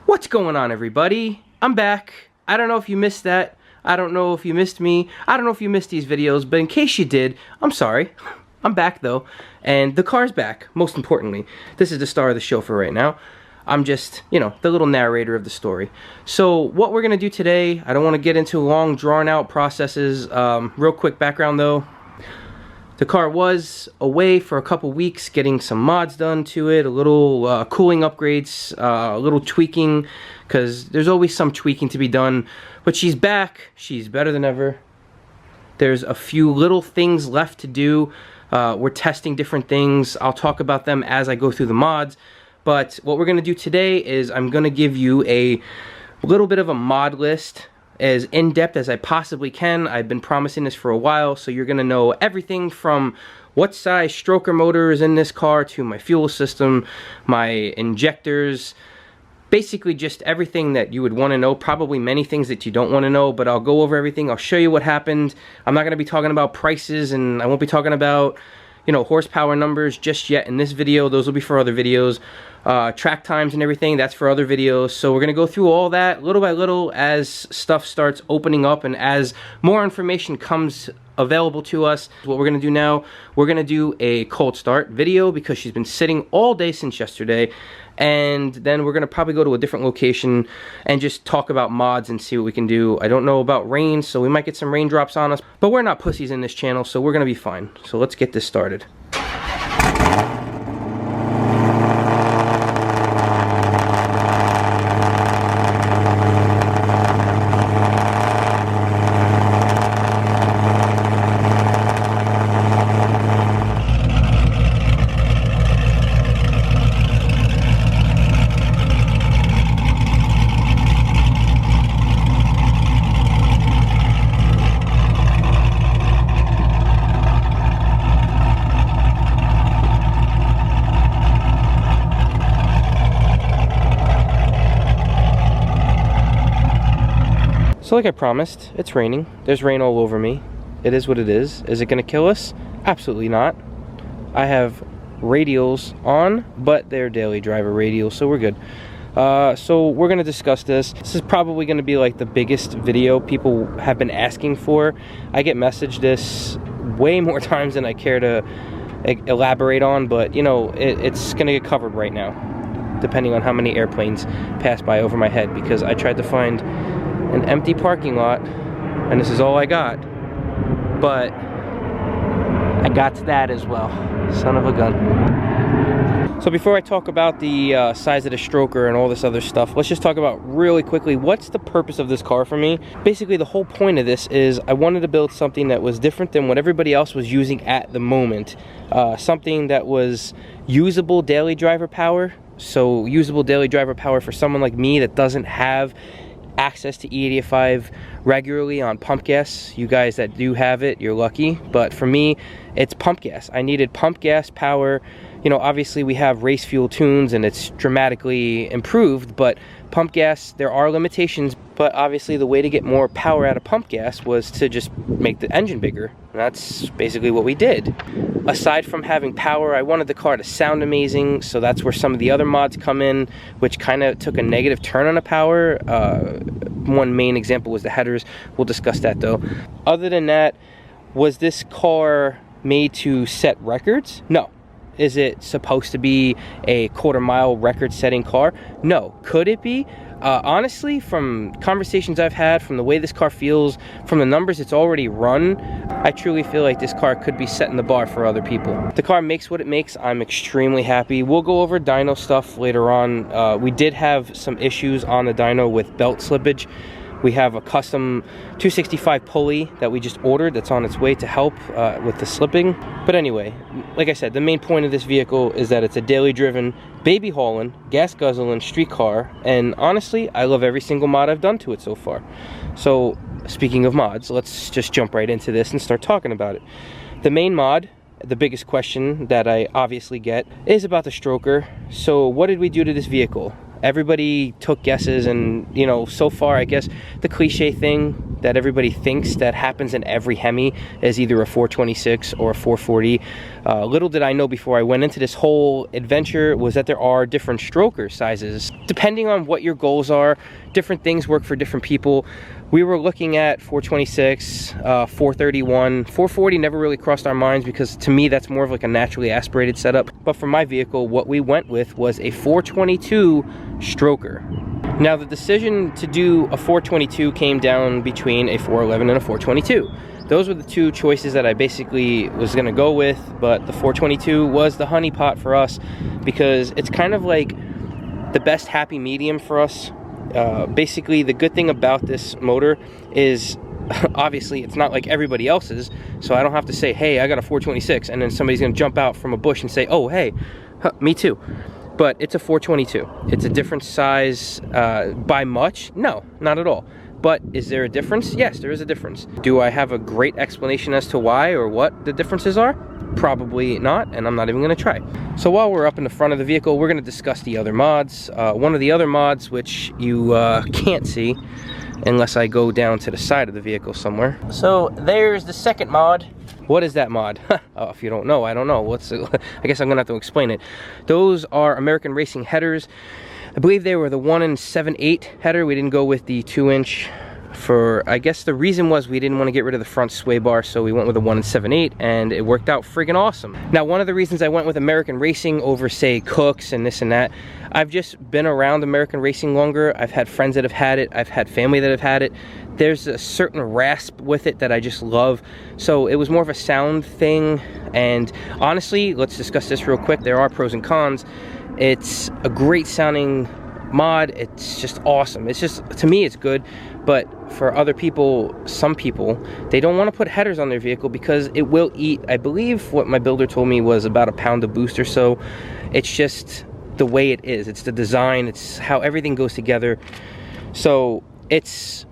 What's going on, everybody? I'm back. I don't know if you missed that. I don't know if you missed me. I don't know if you missed these videos, but in case you did, I'm sorry. I'm back though, and the car's back, most importantly. This is the star of the show for right now. I'm just, you know, the little narrator of the story. So what we're gonna do today, I don't want to get into long, drawn-out processes. Real quick background though. The car was away for a couple weeks getting some mods done to it, a little cooling upgrades, a little tweaking, because there's always some tweaking to be done. But she's back, she's better than ever. There's a few little things left to do. We're testing different things. I'll talk about them as I go through the mods. But what we're gonna do today is I'm gonna give you a little bit of a mod list, as in-depth as I possibly can. I've been promising this for a while, so you're gonna know everything from what size stroker motor is in this car to my fuel system, my injectors, basically just everything that you would want to know, probably many things that you don't want to know, but I'll go over everything. I'll show you what happened. I'm not gonna be talking about prices, and I won't be talking about, you know, horsepower numbers just yet in this video. Those will be for other videos. Track times and everything, that's for other videos. So we're gonna go through all that little by little as stuff starts opening up and as more information comes available to us. What we're gonna do now, we're gonna do a cold start video because she's been sitting all day since yesterday, and then we're gonna probably go to a different location and just talk about mods and see what we can do. I don't know about rain, so we might get some raindrops on us, but we're not pussies in this channel, so we're gonna be fine. So let's get this started. So like I promised, it's raining. There's rain all over me. It is what it is. Is it gonna kill us? Absolutely not. I have radials on, but they're daily driver radials, so we're good. So we're gonna discuss this. This is probably gonna be like the biggest video people have been asking for. I get messaged this way more times than I care to elaborate on, but you know, it's gonna get covered right now, depending on how many airplanes pass by over my head, because I tried to find an empty parking lot, and this is all I got, but I got that as well. Son of a gun. So before I talk about the size of the stroker and all this other stuff, let's just talk about really quickly what's the purpose of this car for me. Basically the whole point of this is I wanted to build something that was different than what everybody else was using at the moment. Something that was usable daily driver power. So usable daily driver power for someone like me that doesn't have access to E85 regularly on pump gas. You guys that do have it, you're lucky, but for me it's pump gas. I needed pump gas power. You know, obviously we have race fuel tunes and it's dramatically improved, but pump gas, there are limitations, but obviously the way to get more power out of pump gas was to just make the engine bigger, and that's basically what we did. Aside from having power, I wanted the car to sound amazing, so that's where some of the other mods come in, which kind of took a negative turn on the power. One main example was the headers. We'll discuss that though. Other than that, was this car made to set records? No. Is it supposed to be a quarter-mile record-setting car? No. Could it be? Honestly, from conversations I've had, from the way this car feels, from the numbers it's already run, I truly feel like this car could be setting the bar for other people. The car makes what it makes. I'm extremely happy. We'll go over dyno stuff later on. We did have some issues on the dyno with belt slippage. We have a custom 265 pulley that we just ordered that's on its way to help with the slipping. But anyway, like I said, the main point of this vehicle is that it's a daily driven, baby hauling, gas guzzling street car, and honestly, I love every single mod I've done to it so far. So speaking of mods, let's just jump right into this and start talking about it. The main mod, the biggest question that I obviously get, is about the stroker. So what did we do to this vehicle? Everybody took guesses, and you know, so far I guess the cliche thing that everybody thinks that happens in every Hemi is either a 426 or a 440. Little did I know before I went into this whole adventure was that there are different stroker sizes. Depending on what your goals are, different things work for different people. We were looking at 426, 431, 440 never really crossed our minds because to me that's more of like a naturally aspirated setup. But for my vehicle, what we went with was a 422 stroker. Now the decision to do a 422 came down between a 411 and a 422. Those were the two choices that I basically was gonna go with, but the 422 was the honeypot for us because it's kind of like the best happy medium for us. Basically, the good thing about this motor is obviously it's not like everybody else's, so I don't have to say, hey, I got a 426, and then somebody's gonna jump out from a bush and say, oh, hey, me too. But it's a 422. It's a different size by much? No, not at all. But is there a difference? Yes, there is a difference. Do I have a great explanation as to why or what the differences are? Probably not, and I'm not even gonna try. So while we're up in the front of the vehicle, we're gonna discuss the other mods. One of the other mods, which you can't see unless I go down to the side of the vehicle somewhere. So there's the second mod. What is that mod? Oh, if you don't know, I don't know. I guess I'm gonna have to explain it. Those are American Racing headers. I believe they were the 1 7/8 header. We didn't go with the 2-inch for, I guess the reason was we didn't want to get rid of the front sway bar, so we went with a 1 7/8, and it worked out friggin' awesome. Now, one of the reasons I went with American Racing over, say, Cook's and this and that, I've just been around American Racing longer. I've had friends that have had it. I've had family that have had it. There's a certain rasp with it that I just love. So it was more of a sound thing, and honestly, let's discuss this real quick. There are pros and cons. It's a great sounding mod. It's just awesome. It's just, to me, it's good. But for other people, some people, they don't want to put headers on their vehicle because it will eat, I believe what my builder told me was about a pound of boost or so. It's just the way it is. It's the design. It's how everything goes together. So it's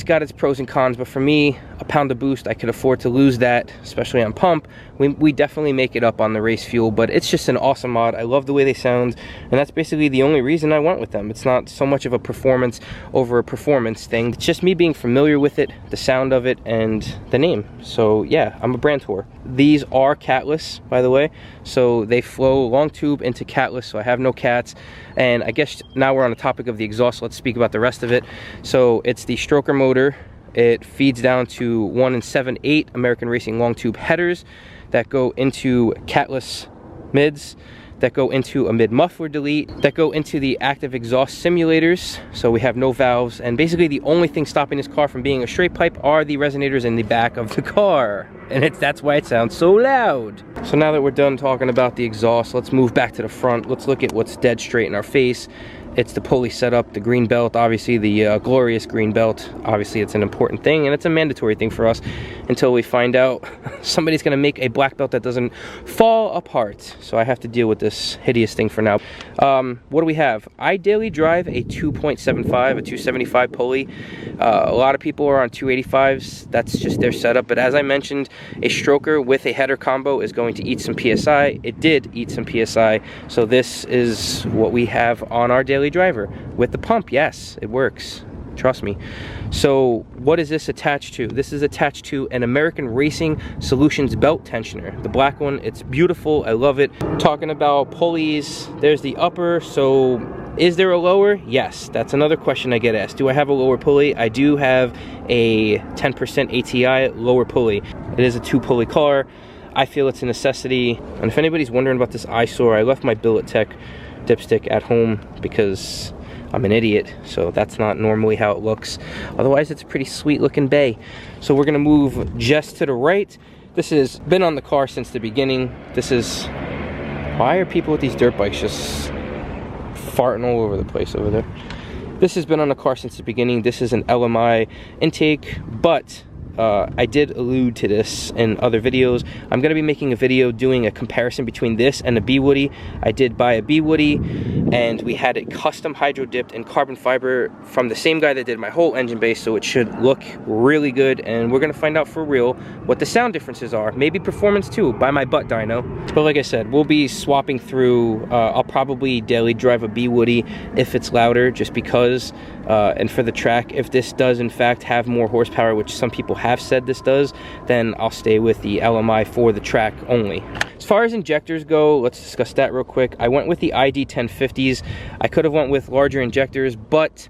got its pros and cons, but for me, a pound of boost, I could afford to lose that, especially on pump. We definitely make it up on the race fuel, but it's just an awesome mod. I love the way they sound, and that's basically the only reason I went with them. It's not so much of a performance over a performance thing. It's just me being familiar with it, the sound of it, and the name. So yeah, I'm a brand tour. These are catless, by the way, so they flow long tube into catless, so I have no cats. And I guess now we're on the topic of the exhaust, let's speak about the rest of it. So it's the stroker motor. It feeds down to 1 7/8 American Racing long tube headers that go into catless mids, that go into a mid muffler delete, that go into the active exhaust simulators. So we have no valves, and basically the only thing stopping this car from being a straight pipe are the resonators in the back of the car, and that's why it sounds so loud. So now that we're done talking about the exhaust, let's move back to the front. Let's look at what's dead straight in our face. It's the pulley setup, the green belt, obviously the glorious green belt. Obviously it's an important thing, and it's a mandatory thing for us until we find out somebody's gonna make a black belt that doesn't fall apart. So I have to deal with this hideous thing for now. What do we have? I daily drive a 2.75, a 275 pulley. A lot of people are on 285s. That's just their setup. But as I mentioned, a stroker with a header combo is going to eat some PSI. It did eat some PSI. So this is what we have on our daily driver. With the pump, yes, it works. Trust me. So what is this attached to? This is attached to an American Racing Solutions belt tensioner. The black one, it's beautiful. I love it. Talking about pulleys, there's the upper. So is there a lower? Yes, that's another question I get asked. Do I have a lower pulley? I do have a 10% ATI lower pulley. It is a 2-pulley car. I feel it's a necessity. And if anybody's wondering about this eyesore, I left my Billet Tech dipstick at home because I'm an idiot, so that's not normally how it looks. Otherwise, it's a pretty sweet looking bay. So we're gonna move just to the right. This has been on the car since the beginning. This is, why are people with these dirt bikes just farting all over the place over there? This has been on the car since the beginning. This is an LMI intake, but I did allude to this in other videos. I'm gonna be making a video doing a comparison between this and a B Woody. I did buy a B Woody, and we had it custom hydro dipped in carbon fiber from the same guy that did my whole engine base, so it should look really good, and we're gonna find out for real what the sound differences are, maybe performance too, by my butt dyno. But like I said, we'll be swapping through. I'll probably daily drive a B Woody if it's louder, just because, and for the track, if this does in fact have more horsepower, which some people have said this does, then I'll stay with the LMI for the track only. As far as injectors go, let's discuss that real quick. I went with the ID 1050s. I could have went with larger injectors, but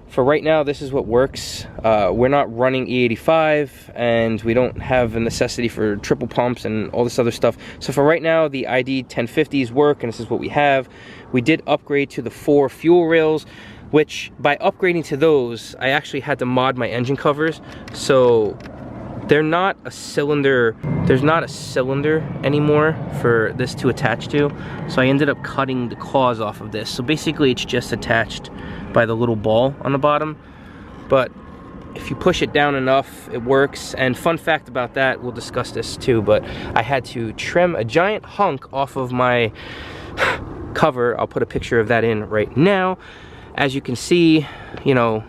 for right now, this is what works. We're not running E85, and we don't have a necessity for triple pumps and all this other stuff. So for right now, the ID 1050s work, and this is what we have. We did upgrade to the 4 fuel rails, which by upgrading to those, I actually had to mod my engine covers. So they're not a cylinder, there's not a cylinder anymore for this to attach to. So I ended up cutting the claws off of this. So basically it's just attached by the little ball on the bottom. But if you push it down enough, it works. And fun fact about that, we'll discuss this too, but I had to trim a giant hunk off of my cover. I'll put a picture of that in right now. As you can see, you know,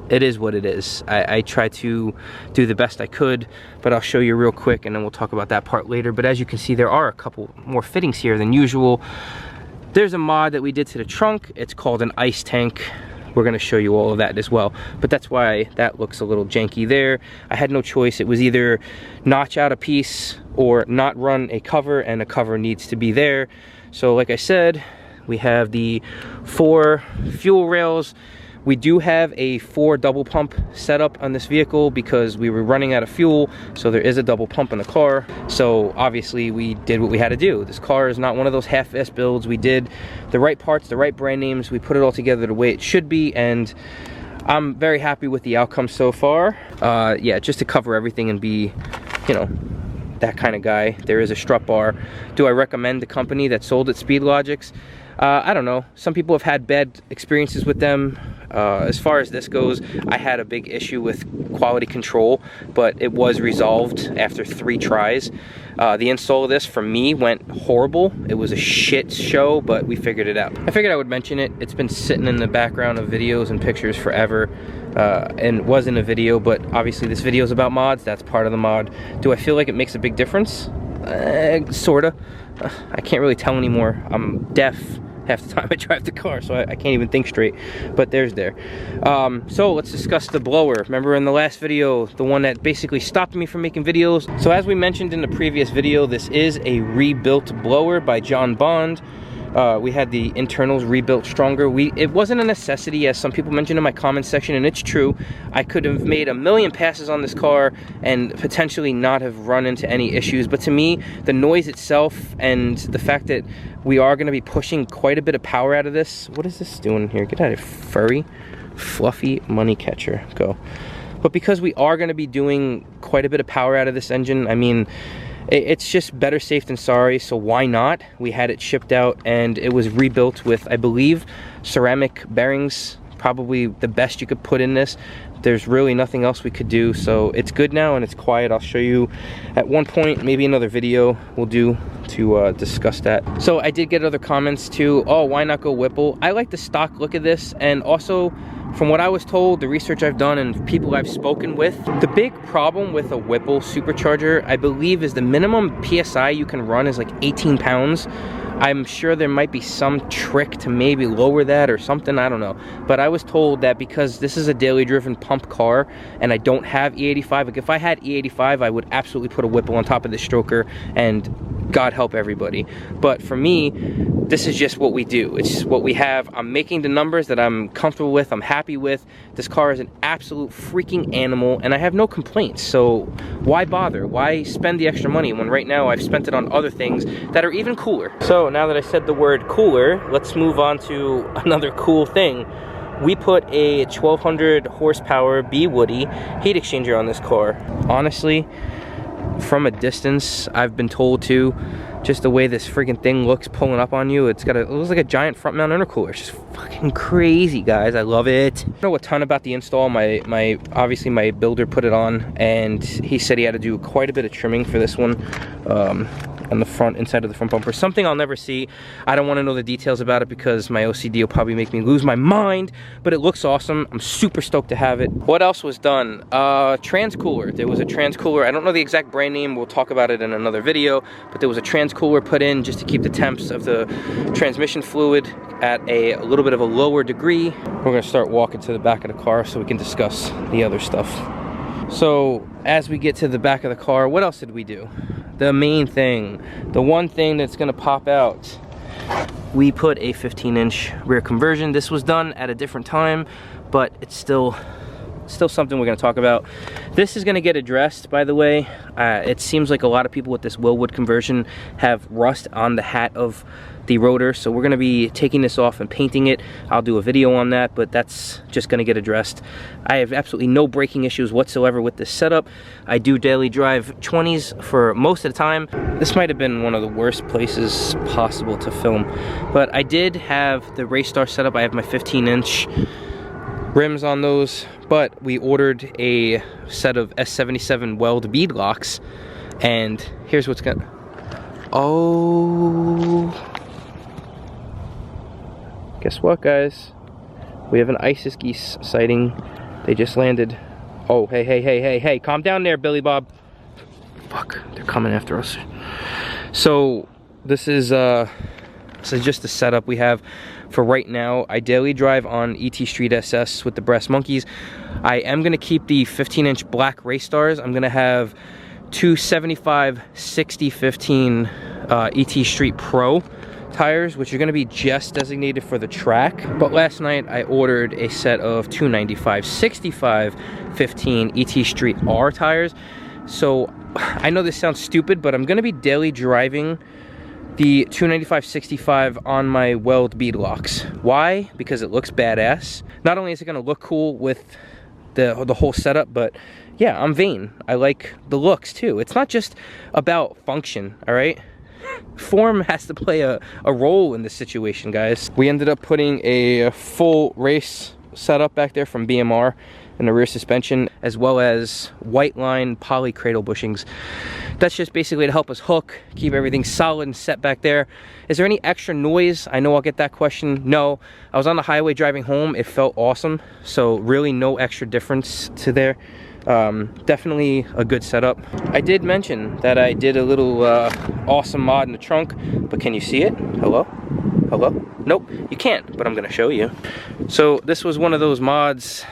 it is what it is. I tried to do the best I could, but I'll show you real quick and then we'll talk about that part later. But as you can see, there are a couple more fittings here than usual. There's a mod that we did to the trunk. It's called an ice tank. We're gonna show you all of that as well. But that's why that looks a little janky there. I had no choice. It was either notch out a piece or not run a cover, and a cover needs to be there. So like I said, we have the 4 fuel rails. We do have a 4 double pump setup on this vehicle because we were running out of fuel, so there is a double pump in the car. So obviously we did what we had to do. This car is not one of those half-ass builds. We did the right parts, the right brand names. We put it all together the way it should be, and I'm very happy with the outcome so far. Yeah, just to cover everything and be, you know, that kind of guy. There is a strut bar. Do I recommend the company that sold it, Speedlogics? I don't know. Some people have had bad experiences with them. As far as this goes, I had a big issue with quality control, but it was resolved after 3 tries. The install of this for me went horrible. It was a shit show, but we figured it out. I figured I would mention it. It's been sitting in the background of videos and pictures forever, and wasn't a video, but obviously this video is about mods. That's part of the mod. Do I feel like it makes a big difference? Sorta. I can't really tell anymore. I'm deaf half the time I drive the car, so I can't even think straight, but there's there. So let's discuss the blower. Remember in the last video, the one that basically stopped me from making videos? So as we mentioned in the previous video, this is a rebuilt blower by John Bond. We had the internals rebuilt stronger. It wasn't a necessity, as some people mentioned in my comments section, and it's true. I could have made a million passes on this car and potentially not have run into any issues, but to me, the noise itself and the fact that we are going to be pushing quite a bit of power out of this. What is this doing here? Get out of here, furry, fluffy money catcher. Go. But because we are going to be doing quite a bit of power out of this engine, I mean, it's just better safe than sorry, so why not? We had it shipped out and it was rebuilt with, I believe, ceramic bearings. Probably the best you could put in this. There's really nothing else we could do, so it's good now and it's quiet. I'll show you at one point, maybe another video we'll do to discuss that. So I did get other comments too. Oh, why not go Whipple? I like the stock look of this, and also from what I was told, the research I've done and people I've spoken with, the big problem with a Whipple Supercharger, I believe, is the minimum PSI you can run is like 18 pounds. I'm sure there might be some trick to maybe lower that or something, I don't know. But I was told that because this is a daily driven pump car and I don't have E85, like if I had E85, I would absolutely put a Whipple on top of this stroker and God help everybody. But for me, this is just what we do. It's what we have. I'm making the numbers that I'm comfortable with, I'm happy with. This car is an absolute freaking animal and I have no complaints. So why bother? Why spend the extra money when right now I've spent it on other things that are even cooler? So now that I said the word cooler, let's move on to another cool thing. We put a 1200 horsepower B Woody heat exchanger on this car. Honestly, from a distance, I've been told to, just the way this freaking thing looks pulling up on you, it looks like a giant front mount intercooler. It's just fucking crazy, guys. I love it. I don't know a ton about the install. Obviously my builder put it on and he said he had to do quite a bit of trimming for this one. on the front, inside of the front bumper. Something I'll never see. I don't want to know the details about it because my OCD will probably make me lose my mind, but it looks awesome. I'm super stoked to have it. What else was done? Trans cooler. There was a trans cooler. I don't know the exact brand name. We'll talk about it in another video, but there was a trans cooler put in just to keep the temps of the transmission fluid at a little bit of a lower degree. We're gonna start walking to the back of the car so we can discuss the other stuff. So as we get to the back of the car, what else did we do? The main thing, the one thing that's gonna pop out, we put a 15-inch rear conversion. This was done at a different time, but it's still something we're gonna talk about. This is gonna get addressed, by the way. It seems like a lot of people with this Willwood conversion have rust on the hat of the rotor, so we're gonna be taking this off and painting it. I'll do a video on that, but that's just gonna get addressed. I have absolutely no braking issues whatsoever with this setup. I do daily drive 20s for most of the time. This might have been one of the worst places possible to film, but I did have the Raystar setup. I have my 15-inch rims on those, but we ordered a set of S77 weld bead locks, and here's what's gonna... Oh... Guess what, guys? We have an ISIS geese sighting. They just landed. Oh, hey, calm down there, Billy Bob. Fuck, they're coming after us. So this is just the setup we have for right now. I daily drive on ET Street SS with the Brass Monkeys. I am gonna keep the 15-inch black Raystars. I'm gonna have two 75/60/15 ET Street Pro tires, which are going to be just designated for the track. But last night I ordered a set of 295/65/15 ET Street R tires. So I know this sounds stupid, but I'm going to be daily driving the 295/65 on my weld bead locks. Why? Because it looks badass. Not only is it going to look cool with the whole setup, but yeah, I'm vain. I like the looks too. It's not just about function, all right? Form has to play a role in this situation, guys. We ended up putting a full race setup back there from BMR in the rear suspension, as well as white line poly cradle bushings. That's just basically to help us hook, keep everything solid and set back there. Is there any extra noise? I know I'll get that question. No. I was on the highway driving home. It felt awesome. So really no extra difference to there. Definitely a good setup. I did mention that I did a little awesome mod in the trunk, but can you see it? Hello? Hello? Nope, you can't, but I'm gonna show you. So this was one of those mods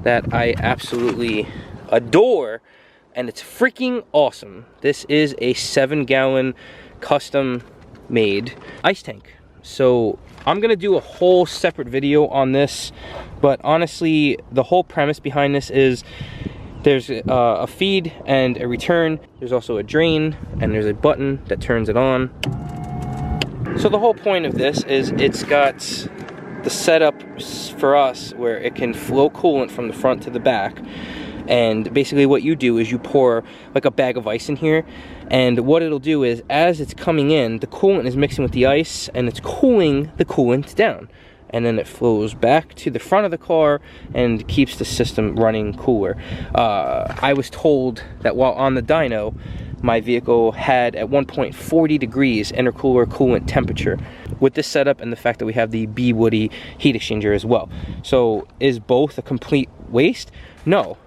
that I absolutely adore, and it's freaking awesome. This is a 7-gallon custom made ice tank. So I'm gonna do a whole separate video on this, but honestly, the whole premise behind this is there's a feed and a return. There's also a drain, and there's a button that turns it on. So the whole point of this is it's got the setup for us where it can flow coolant from the front to the back. And basically what you do is you pour like a bag of ice in here, and what it'll do is as it's coming in, the coolant is mixing with the ice and it's cooling the coolant down, and then it flows back to the front of the car and keeps the system running cooler. I was told that while on the dyno, my vehicle had at one point 40 degrees intercooler coolant temperature. With this setup and the fact that we have the B Woody heat exchanger as well. So is both a complete waste? No.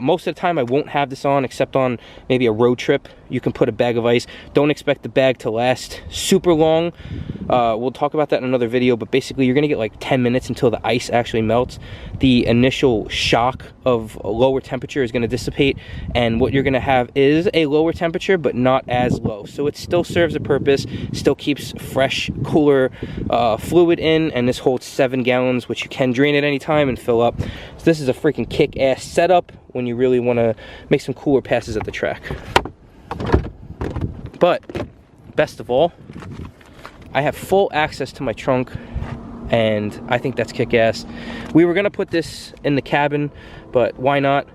Most of the time I won't have this on except on maybe a road trip. You can put a bag of ice. Don't expect the bag to last super long. We'll talk about that in another video, but basically you're gonna get like 10 minutes until the ice actually melts. The initial shock of a lower temperature is gonna dissipate, and what you're gonna have is a lower temperature, but not as low. So it still serves a purpose, still keeps fresh, cooler fluid in, and this holds 7 gallons, which you can drain at any time and fill up. So this is a freaking kick-ass setup when you really wanna make some cooler passes at the track. But best of all, I have full access to my trunk, and I think that's kick-ass. We were gonna put this in the cabin, but why not?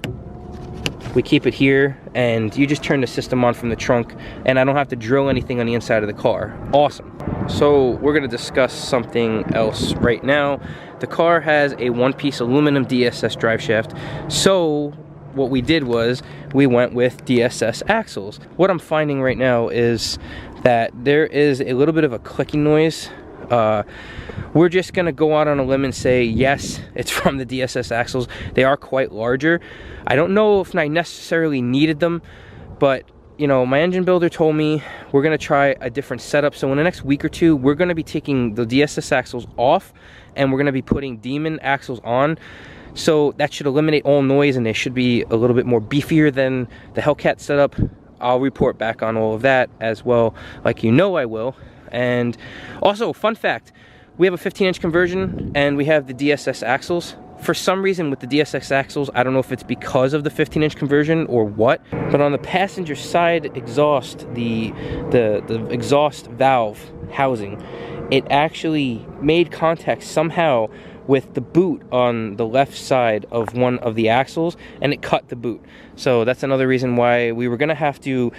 We keep it here, and you just turn the system on from the trunk, and I don't have to drill anything on the inside of the car. Awesome. So we're gonna discuss something else right now. The car has a one-piece aluminum DSS drive shaft, so what we did was we went with DSS axles. What I'm finding right now is that there is a little bit of a clicking noise. We're just gonna go out on a limb and say yes, it's from the DSS axles. They are quite larger. I don't know if I necessarily needed them, but you know, my engine builder told me we're gonna try a different setup. So in the next week or two, we're gonna be taking the DSS axles off and we're gonna be putting Demon axles on. So that should eliminate all noise and they should be a little bit more beefier than the Hellcat setup. I'll report back on all of that as well, like you know I will. And also, fun fact, we have a 15-inch conversion and we have the DSS axles. For some reason with the DSX axles, I don't know if it's because of the 15-inch conversion or what, but on the passenger side exhaust, the exhaust valve housing, it actually made contact somehow with the boot on the left side of one of the axles, and it cut the boot. So that's another reason why we were gonna have to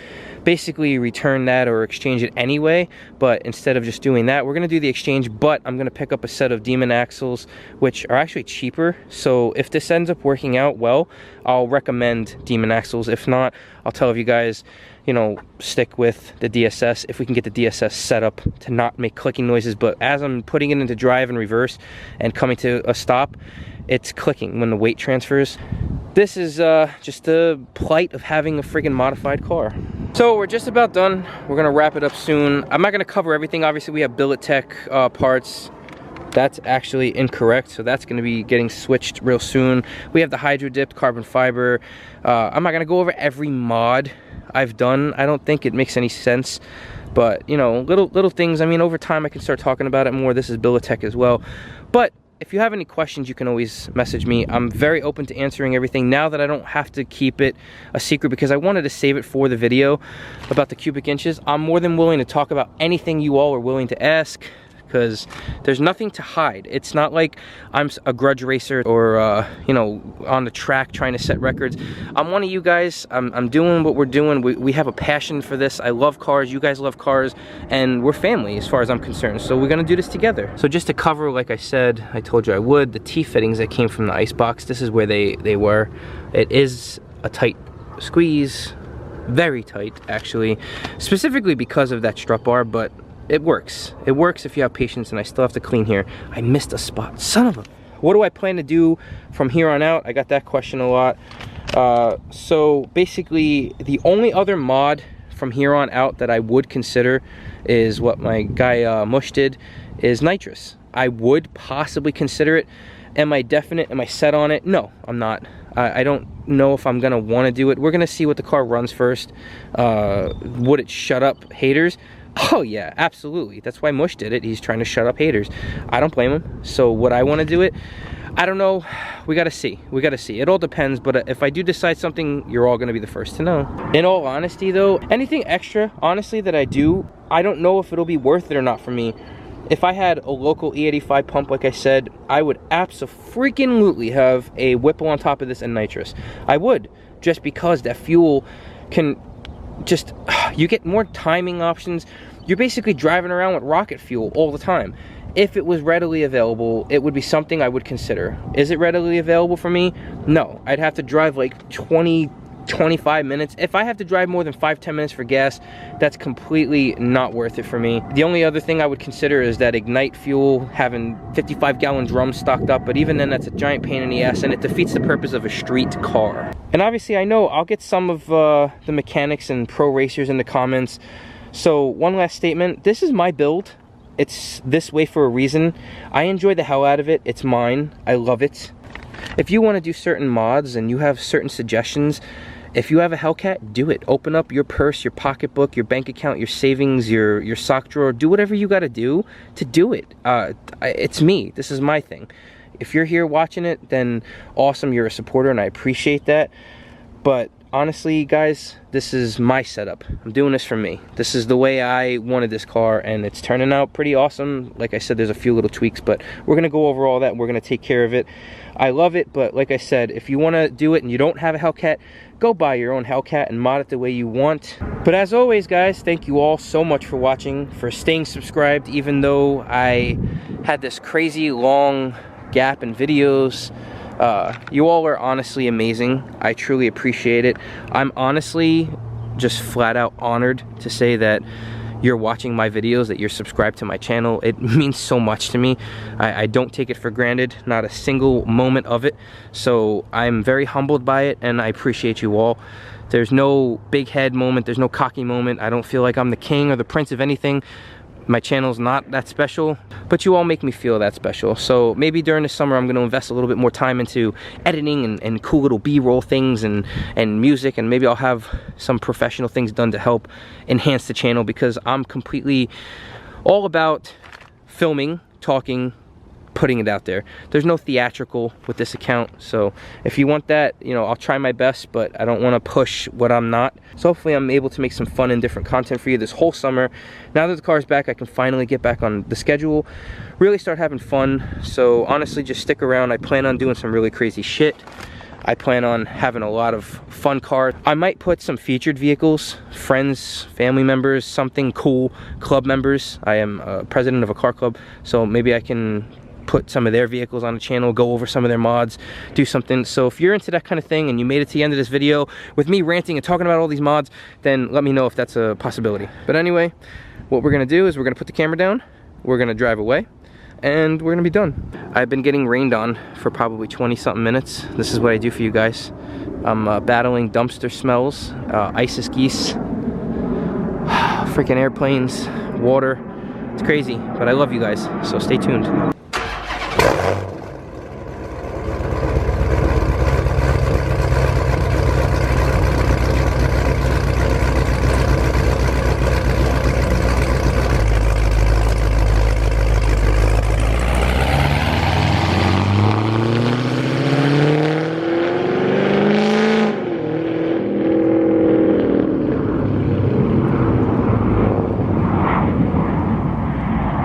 basically return that or exchange it anyway, but instead of just doing that, we're gonna do the exchange, but I'm gonna pick up a set of Demon axles, which are actually cheaper. So if this ends up working out well, I'll recommend Demon axles. If not, I'll tell you guys, you know, stick with the DSS if we can get the DSS set up to not make clicking noises. But as I'm putting it into drive and reverse and coming to a stop, it's clicking when the weight transfers. This is just the plight of having a friggin' modified car. So we're just about done. We're gonna wrap it up soon. I'm not gonna cover everything. Obviously we have billet tech parts. That's actually incorrect, so that's gonna be getting switched real soon. We have the hydro dipped carbon fiber. I'm not gonna go over every mod I've done. I don't think it makes any sense, but you know, little things. I mean, over time I can start talking about it more. This is billet tech as well. But if you have any questions, you can always message me. I'm very open to answering everything now that I don't have to keep it a secret, because I wanted to save it for the video about the cubic inches. I'm more than willing to talk about anything you all are willing to ask, because there's nothing to hide. It's not like I'm a grudge racer or you know, on the track trying to set records. I'm one of you guys. I'm doing what we're doing. We have a passion for this. I love cars, you guys love cars, and we're family as far as I'm concerned. So we're gonna do this together. So just to cover, like I said, I told you I would, the T-fittings that came from the icebox, this is where they were. It is a tight squeeze, very tight actually, specifically because of that strut bar, but it works. It works if you have patience, and I still have to clean here. I missed a spot, son of a... What do I plan to do from here on out? I got that question a lot. So basically, the only other mod from here on out that I would consider is what my guy Mush did, is nitrous. I would possibly consider it. Am I definite? Am I set on it? No, I'm not. I don't know if I'm gonna want to do it. We're gonna see what the car runs first. Would it shut up haters? Oh yeah, absolutely. That's why Mush did it. He's trying to shut up haters. I don't blame him. So would I want to do it? I don't know. We gotta see. We gotta see. It all depends, but if I do decide something, you're all gonna be the first to know. In all honesty though, anything extra, honestly, that I do, I don't know if it'll be worth it or not for me. If I had a local E85 pump, like I said, I would abso-freaking-lutely have a Whipple on top of this and nitrous. I would, just because that fuel can just, you get more timing options. You're basically driving around with rocket fuel all the time. If it was readily available, it would be something I would consider. Is it readily available for me? No. I'd have to drive like 20-25 minutes. If I have to drive more than 5-10 minutes for gas, that's completely not worth it for me. The only other thing I would consider is that Ignite fuel, having 55-gallon drums stocked up, but even then that's a giant pain in the ass, and it defeats the purpose of a street car. And obviously I know I'll get some of the mechanics and pro racers in the comments. So one last statement, this is my build. It's this way for a reason. I enjoy the hell out of it. It's mine. I love it. If you want to do certain mods and you have certain suggestions, if you have a Hellcat, do it. Open up your purse, your pocketbook, your bank account, your savings, your sock drawer. Do whatever you got to do it. It's me. This is my thing. If you're here watching it, then awesome. You're a supporter, and I appreciate that. But honestly, guys, this is my setup. I'm doing this for me. This is the way I wanted this car, and it's turning out pretty awesome. Like I said, there's a few little tweaks, but we're going to go over all that, and we're going to take care of it. I love it, but like I said, if you want to do it and you don't have a Hellcat, go buy your own Hellcat and mod it the way you want. But as always, guys, thank you all so much for watching, for staying subscribed, even though I had this crazy long gap in videos. You all are honestly amazing. I truly appreciate it. I'm honestly just flat out honored to say that you're watching my videos, that you're subscribed to my channel. It means so much to me. I don't take it for granted, not a single moment of it. So I'm very humbled by it, and I appreciate you all. There's no big head moment, there's no cocky moment. I don't feel like I'm the king or the prince of anything. My channel's not that special, but you all make me feel that special. So maybe during the summer I'm going to invest a little bit more time into editing and cool little B-roll things and music, and maybe I'll have some professional things done to help enhance the channel, because I'm completely all about filming, talking, putting it out there. There's no theatrical with this account, so if you want that, you know, I'll try my best, but I don't want to push what I'm not. So hopefully I'm able to make some fun and different content for you this whole summer. Now that the car's back, I can finally get back on the schedule, really start having fun. So honestly, just stick around. I plan on doing some really crazy shit. I plan on having a lot of fun cars. I might put some featured vehicles, friends, family members, something cool, club members. I am president of a car club, so maybe I can put some of their vehicles on the channel, go over some of their mods, do something. So if you're into that kind of thing and you made it to the end of this video with me ranting and talking about all these mods, then let me know if that's a possibility. But anyway, what we're gonna do is we're gonna put the camera down, we're gonna drive away, and we're gonna be done. I've been getting rained on for probably 20 something minutes. This is what I do for you guys. I'm battling dumpster smells, ISIS geese, freaking airplanes, water. It's crazy, but I love you guys, so stay tuned.